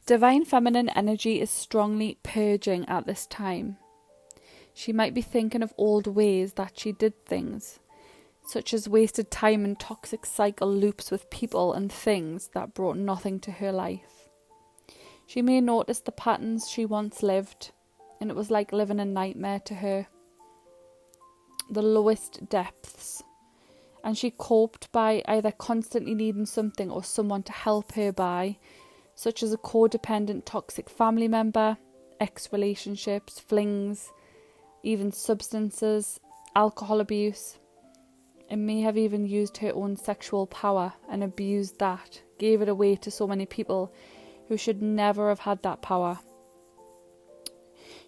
Divine feminine energy is strongly purging at this time. She might be thinking of old ways that she did things, such as wasted time in toxic cycle loops with people and things that brought nothing to her life. She may notice the patterns she once lived, and it was like living a nightmare to her, the lowest depths, and she coped by either constantly needing something or someone to help her by, such as a codependent toxic family member, ex-relationships, flings, even substances, alcohol abuse, and may have even used her own sexual power and abused that, gave it away to so many people who should never have had that power.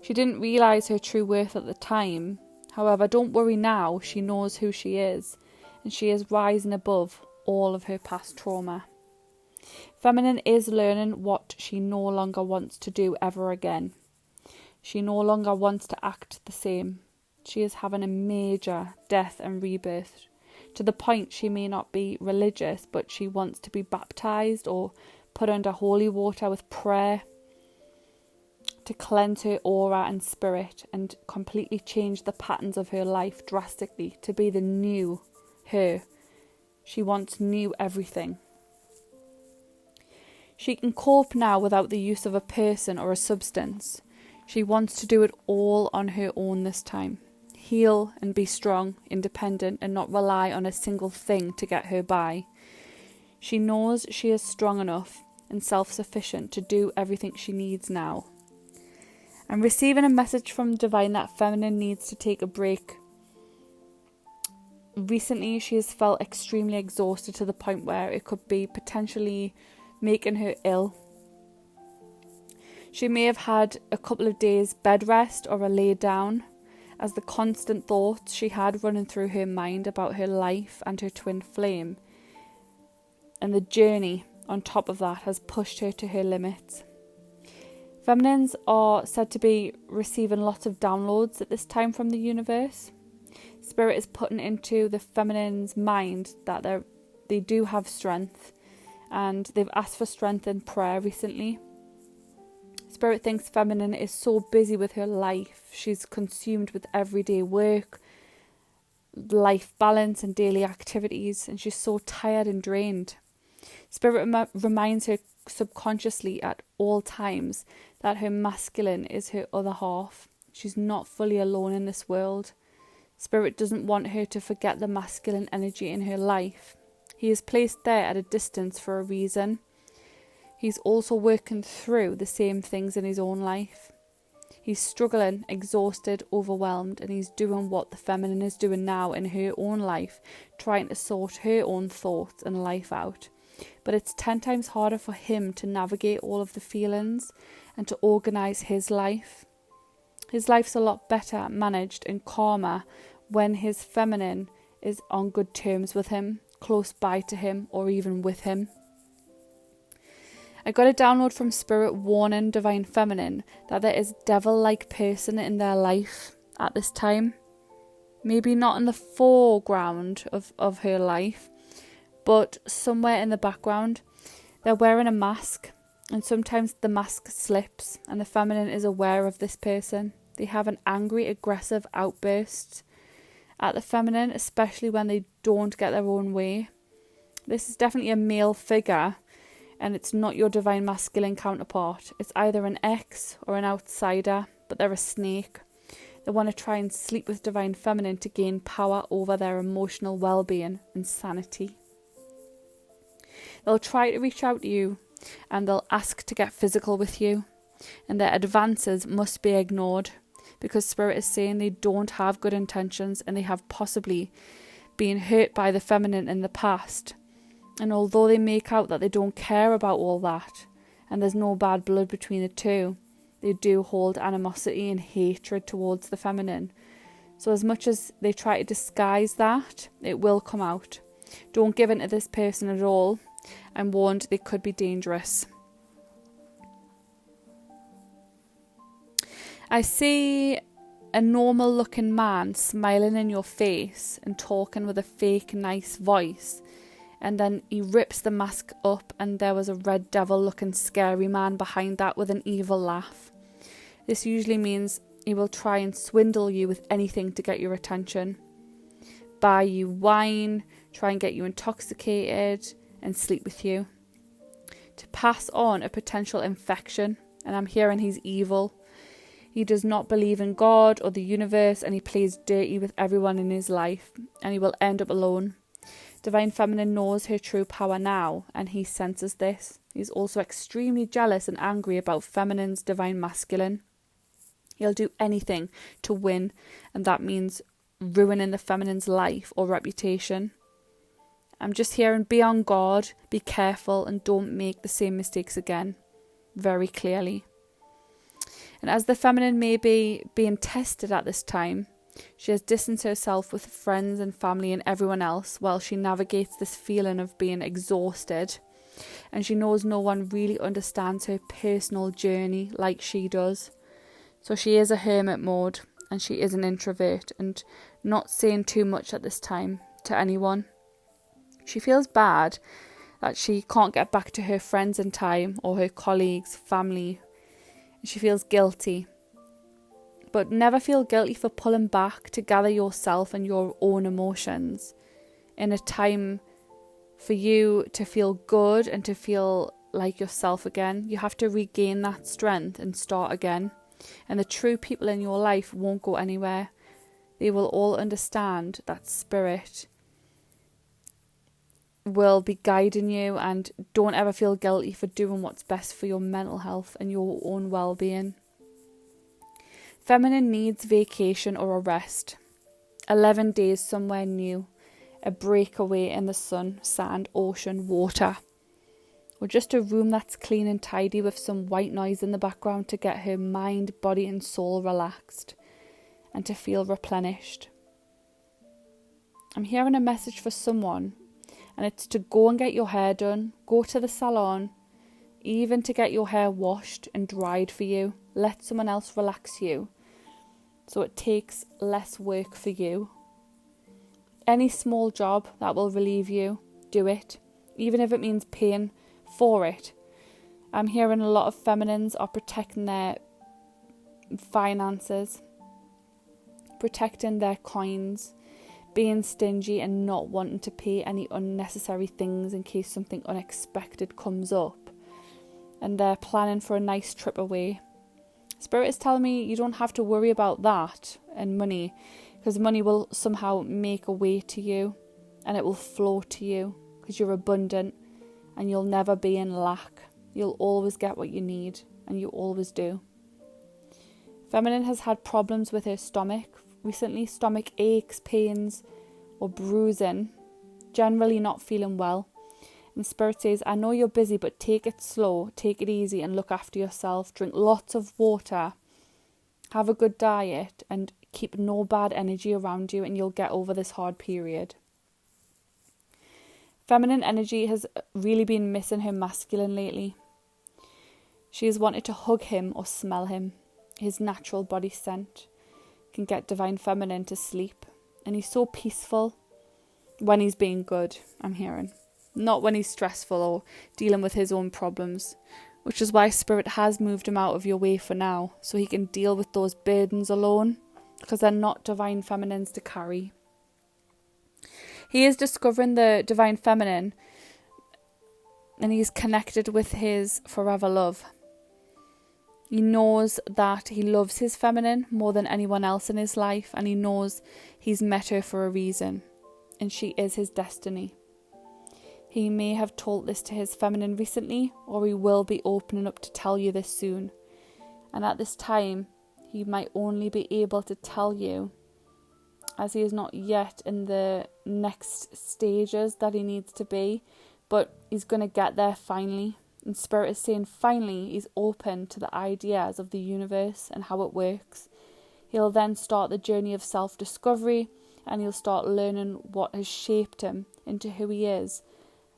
She didn't realise her true worth at the time. However, don't worry now, she knows who she is, and she is rising above all of her past trauma. Feminine is learning what she no longer wants to do ever again. She no longer wants to act the same. She is having a major death and rebirth, to the point she may not be religious, but she wants to be baptised or put under holy water with prayer to cleanse her aura and spirit and completely change the patterns of her life drastically to be the new her. She wants new everything. She can cope now without the use of a person or a substance. She wants to do it all on her own this time. Heal and be strong, independent, and not rely on a single thing to get her by. She knows she is strong enough and self-sufficient to do everything she needs now. I'm receiving a message from Divine that feminine needs to take a break. Recently, she has felt extremely exhausted to the point where it could be potentially making her ill. She may have had a couple of days bed rest or a lay down, as the constant thoughts she had running through her mind about her life and her twin flame, and the journey on top of that has pushed her to her limits. Feminines are said to be receiving lots of downloads at this time from the universe. Spirit is putting into the feminine's mind that they do have strength, and they've asked for strength in prayer recently. Spirit thinks feminine is so busy with her life. She's consumed with everyday work, life balance and daily activities, and she's so tired and drained. Spirit reminds her subconsciously at all times that her masculine is her other half. She's not fully alone in this world. Spirit doesn't want her to forget the masculine energy in her life. He is placed there at a distance for a reason. He's also working through the same things in his own life. He's struggling, exhausted, overwhelmed, and he's doing what the feminine is doing now in her own life, trying to sort her own thoughts and life out. But it's 10 times harder for him to navigate all of the feelings and to organise his life. His life's a lot better managed and calmer when his feminine is on good terms with him, close by to him, or even with him. I got a download from Spirit warning Divine Feminine that there is a devil-like person in their life at this time. Maybe not in the foreground of her life, but somewhere in the background. They're wearing a mask, and sometimes the mask slips, and the feminine is aware of this person. They have an angry, aggressive outburst at the feminine, especially when they don't get their own way. This is definitely a male figure, and it's not your divine masculine counterpart. It's either an ex or an outsider, but they're a snake. They want to try and sleep with divine feminine to gain power over their emotional well-being and sanity. They'll try to reach out to you, and they'll ask to get physical with you, and their advances must be ignored, because Spirit is saying they don't have good intentions and they have possibly been hurt by the feminine in the past. And although they make out that they don't care about all that, and there's no bad blood between the two, they do hold animosity and hatred towards the feminine. So as much as they try to disguise that, it will come out. Don't give in to this person at all. I'm warned they could be dangerous. I see a normal looking man smiling in your face and talking with a fake nice voice. And then he rips the mask up, and there was a red devil looking scary man behind that with an evil laugh. This usually means he will try and swindle you with anything to get your attention. Buy you wine, try and get you intoxicated, and sleep with you. To pass on a potential infection, and I'm hearing he's evil. He does not believe in God or the universe, and he plays dirty with everyone in his life, and he will end up alone. Divine Feminine knows her true power now, and he senses this. He's also extremely jealous and angry about Feminine's Divine Masculine. He'll do anything to win, and that means ruining the Feminine's life or reputation. I'm just hearing, be on guard, be careful, and don't make the same mistakes again. Very clearly. And as the Feminine may be being tested at this time, she has distanced herself with friends and family and everyone else while she navigates this feeling of being exhausted. And she knows no one really understands her personal journey like she does. So she is a hermit mode, and she is an introvert and not saying too much at this time to anyone. She feels bad that she can't get back to her friends in time or her colleagues, family. She feels guilty. But never feel guilty for pulling back to gather yourself and your own emotions in a time for you to feel good and to feel like yourself again. You have to regain that strength and start again. And the true people in your life won't go anywhere. They will all understand that spirit will be guiding you, and don't ever feel guilty for doing what's best for your mental health and your own well-being. Feminine needs vacation or a rest. 11 days somewhere new. A breakaway in the sun, sand, ocean, water. Or just a room that's clean and tidy with some white noise in the background to get her mind, body and soul relaxed and to feel replenished. I'm hearing a message for someone, and it's to go and get your hair done, go to the salon, even to get your hair washed and dried for you. Let someone else relax you so it takes less work for you. Any small job that will relieve you, do it, even if it means paying for it. I'm hearing a lot of feminines are protecting their finances, protecting their coins, being stingy and not wanting to pay any unnecessary things in case something unexpected comes up. And they're planning for a nice trip away. Spirit is telling me you don't have to worry about that and money, because money will somehow make a way to you and it will flow to you because you're abundant and you'll never be in lack. You'll always get what you need, and you always do. Feminine has had problems with her stomach recently, stomach aches, pains or bruising, generally not feeling well. And Spirit says, I know you're busy, but take it slow, take it easy and look after yourself. Drink lots of water, have a good diet and keep no bad energy around you, and you'll get over this hard period. Feminine energy has really been missing her masculine lately. She has wanted to hug him or smell him. His natural body scent can get Divine Feminine to sleep. And he's so peaceful when he's being good, I'm hearing. Not when he's stressful or dealing with his own problems. Which is why Spirit has moved him out of your way for now, so he can deal with those burdens alone, because they're not Divine Feminines to carry. He is discovering the Divine Feminine, and he's connected with his forever love. He knows that he loves his feminine more than anyone else in his life, and he knows he's met her for a reason, and she is his destiny. He may have told this to his feminine recently, or he will be opening up to tell you this soon. And at this time, he might only be able to tell you, as he is not yet in the next stages that he needs to be, but he's going to get there finally. And Spirit is saying finally he's open to the ideas of the universe and how it works. He'll then start the journey of self-discovery, and he'll start learning what has shaped him into who he is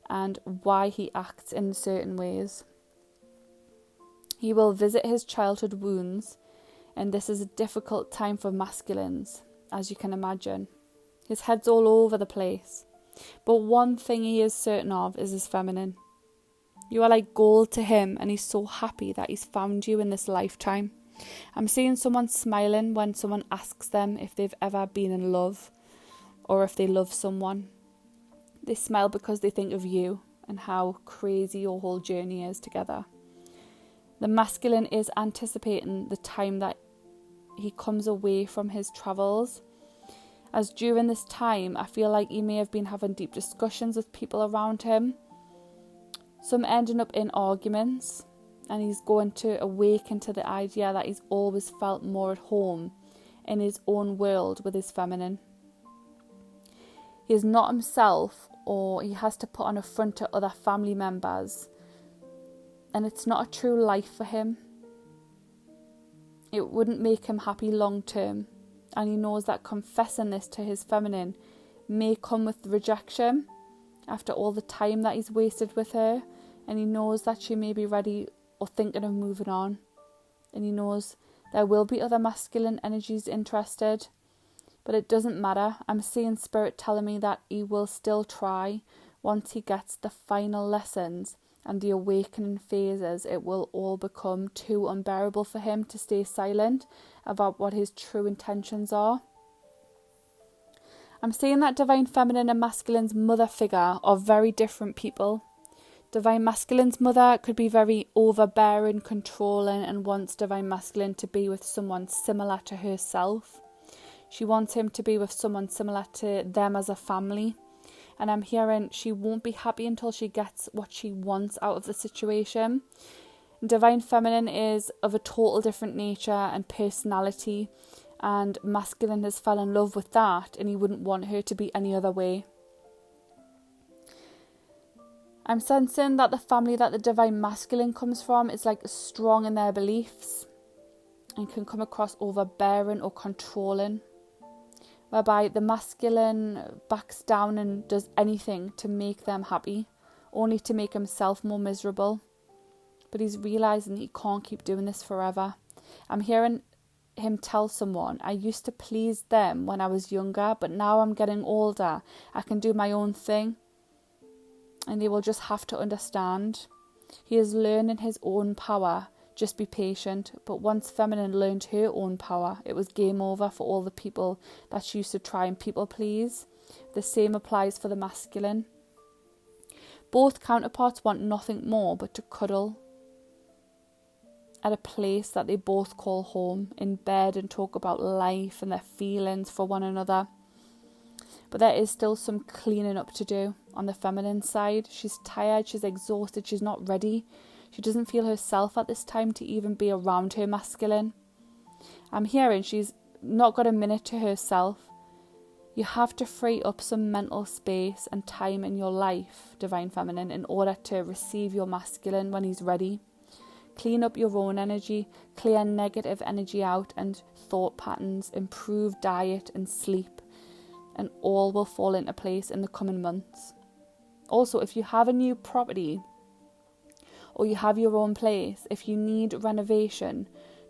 and why he acts in certain ways. He will visit his childhood wounds, and this is a difficult time for masculines, as you can imagine. His head's all over the place. But one thing he is certain of is his feminine. You are like gold to him, and he's so happy that he's found you in this lifetime. I'm seeing someone smiling when someone asks them if they've ever been in love or if they love someone. They smile because they think of you and how crazy your whole journey is together. The masculine is anticipating the time that he comes away from his travels, as during this time I feel like he may have been having deep discussions with people around him, some ending up in arguments, and he's going to awaken to the idea that he's always felt more at home in his own world with his feminine. He is not himself, or he has to put on a front to other family members, and it's not a true life for him. It wouldn't make him happy long term, and he knows that confessing this to his feminine may come with rejection after all the time that he's wasted with her, and he knows that she may be ready or thinking of moving on, and he knows there will be other masculine energies interested, but it doesn't matter. I'm seeing spirit telling me that he will still try once he gets the final lessons and the awakening phases. It will all become too unbearable for him to stay silent about what his true intentions are. I'm seeing that divine feminine and masculine's mother figure are very different people. Divine masculine's mother could be very overbearing, controlling, and wants divine masculine to be with someone similar to herself. She wants him to be with someone similar to them as a family. And I'm hearing she won't be happy until she gets what she wants out of the situation. Divine feminine is of a total different nature and personality, and masculine has fell in love with that, and he wouldn't want her to be any other way. I'm sensing that the family that the divine masculine comes from is like strong in their beliefs and can come across overbearing or controlling, whereby the masculine backs down and does anything to make them happy, only to make himself more miserable. But he's realising he can't keep doing this forever. I'm hearing him tell someone, I used to please them when I was younger, but now I'm getting older, I can do my own thing. And they will just have to understand. He is learning his own power. Just be patient. But once feminine learned her own power, it was game over for all the people that she used to try and people please. The same applies for the masculine. Both counterparts want nothing more but to cuddle at a place that they both call home, in bed, and talk about life and their feelings for one another. But there is still some cleaning up to do on the feminine side. She's tired, she's exhausted, she's not ready. She doesn't feel herself at this time to even be around her masculine. I'm hearing she's not got a minute to herself. You have to free up some mental space and time in your life, divine feminine, in order to receive your masculine when he's ready. Clean up your own energy, clear negative energy out and thought patterns, improve diet and sleep, and all will fall into place in the coming months. Also, if you have a new property or you have your own place, if you need renovation,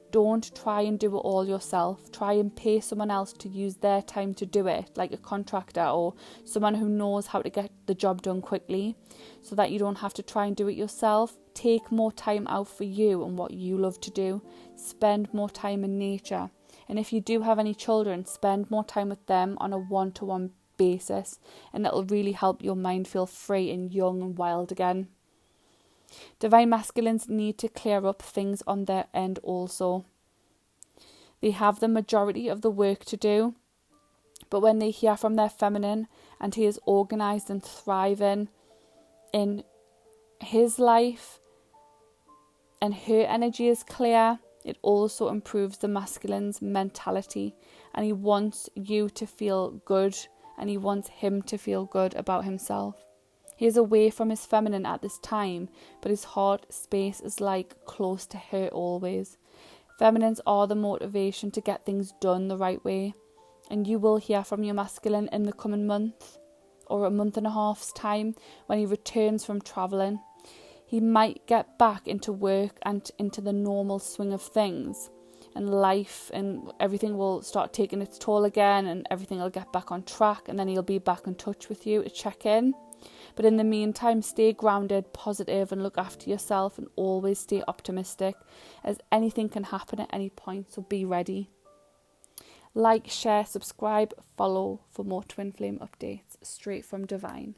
don't try and do it all yourself. Try and pay someone else to use their time to do it, like a contractor or someone who knows how to get the job done quickly, so that you don't have to try and do it yourself. Take more time out for you and what you love to do. Spend more time in nature. And if you do have any children, spend more time with them on a one-to-one basis, and it'll really help your mind feel free and young and wild again. Divine masculines need to clear up things on their end also. They have the majority of the work to do, but when they hear from their feminine and he is organised and thriving in his life and her energy is clear, it also improves the masculine's mentality, and he wants you to feel good and he wants him to feel good about himself. He is away from his feminine at this time, but his heart space is like close to her always. Feminines are the motivation to get things done the right way, and you will hear from your masculine in the coming month or a month and a half's time when he returns from travelling. He might get back into work and into the normal swing of things, and life and everything will start taking its toll again, and everything will get back on track, and then he'll be back in touch with you to check in. But in the meantime, stay grounded, positive, and look after yourself, and always stay optimistic, as anything can happen at any point, so be ready. Like, share, subscribe, follow for more twin flame updates straight from Divine.